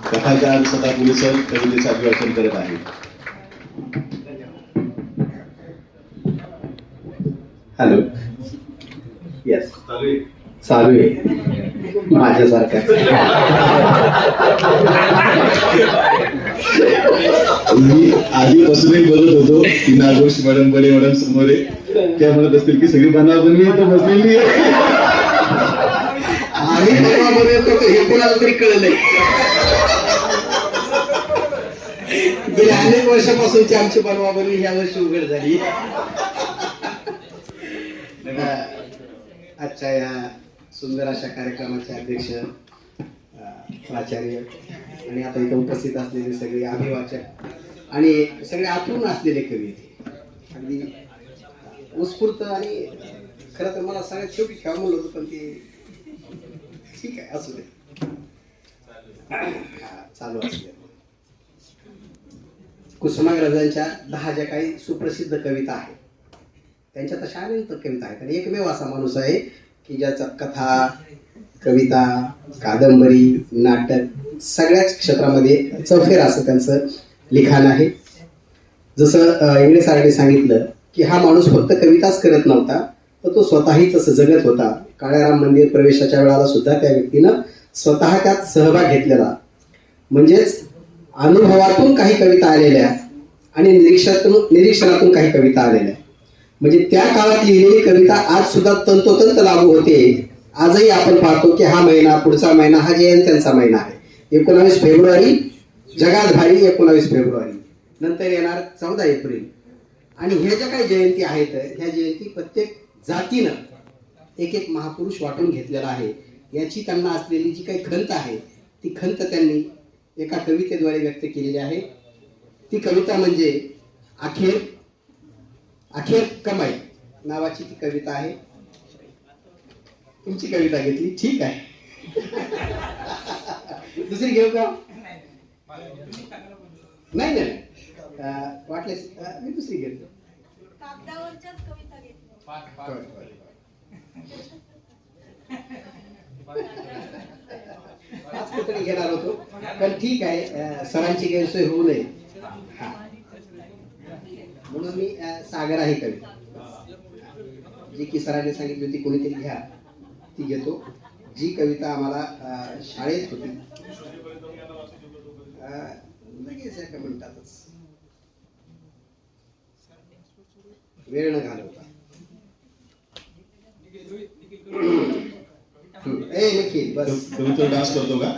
कथाकार सदा पुलेसर कवितेचे अभिवाचन करत आहेत. हॅलो. येस, चालू आहे माझ्यासारखा. मी आधीपासूनही बघत होतो की नागोश मॅडम बडे मॅडम समोर आहे, त्या म्हणत असतील की सगळी बनावणी इथं बसलेली आहे. आम्ही बनवाबनवी करतो हे कोणाला तरी कळलंय. गेल्या अनेक वर्षापासूनची आमची बनवाबनवी ह्या वर्षी उघड झाली. आजच्या या सुंदर अशा कार्यक्रमाचे अध्यक्ष, प्राचार्य आणि आता इथं उपस्थित असलेले सगळे अभिवाचक आणि सगळे आतून असलेले कवी, अगदी उत्स्फूर्त आणि खरं तर मला सगळ्यात शेवटी खेळा म्हणलं होतं, पण ते ठीक आहे असू दे, चालू असले. कुसुमाग्रजांच्या 10 ज्या काही सुप्रसिद्ध कविता आहेत त्यांच्या तशा अनेक कविता आहेत, आणि एकमेव असा माणूस आहे की ज्याचा कथा, कविता, कादंबरी, नाटक सगळ्याच क्षेत्रामध्ये चौफेर असं त्यांचं लिखाण आहे. जसं इंगळे सरांनी सांगितलं की हा माणूस फक्त कविताच करत नव्हता, तर तो स्वतःही तसं जगत होता. काळ्याराम मंदिर प्रवेशाच्या वेळेला सुद्धा त्या व्यक्तीनं स्वतः त्यात सहभाग घेतलेला. म्हणजेच अनुभवातून काही कविता आलेल्या आणि निरीक्षणातून काही कविता आलेल्या. म्हणजे त्या काळात लिहिलेली कविता आज सुद्धा तंतोतंत लागू होते. आजही आपण पाहतो की हा महिना, पुढचा महिना हा जयंत्यांचा महिना आहे. 19 फेब्रुवारी जगात भारी, 19 फेब्रुवारी नंतर येणार 14 एप्रिल. आणि ह्या ज्या काही जयंती आहेत, ह्या जयंती प्रत्येक जातीनं एक एक महापुरुष वाटून घेतलेला आहे. याची त्यांना असलेली जी काही खंत आहे ती खंत त्यांनी एका कवितेद्वारे व्यक्त केलेली आहे. ती कविता म्हणजे अखेर अखेर कमाई नावाची ती कविता आहे. तुमची कविता घेतली, ठीक आहे. दुसरी घेऊ का? नाही नाही, वाटल्यास मी दुसरी घेतो. पाच पुतळी घेणार होतो, पण ठीक आहे, सरांची गैरसोय होऊ नये म्हणून मी सागर आहे कविता जी की सरांनी सांगितली होती कोणीतरी घ्या, ती घेतो. जी कविता आम्हाला शाळेत होती लगेच एका मिनिटातच, वेळ न घालवता. निखिल बस कवितेवर डान्स करतो का?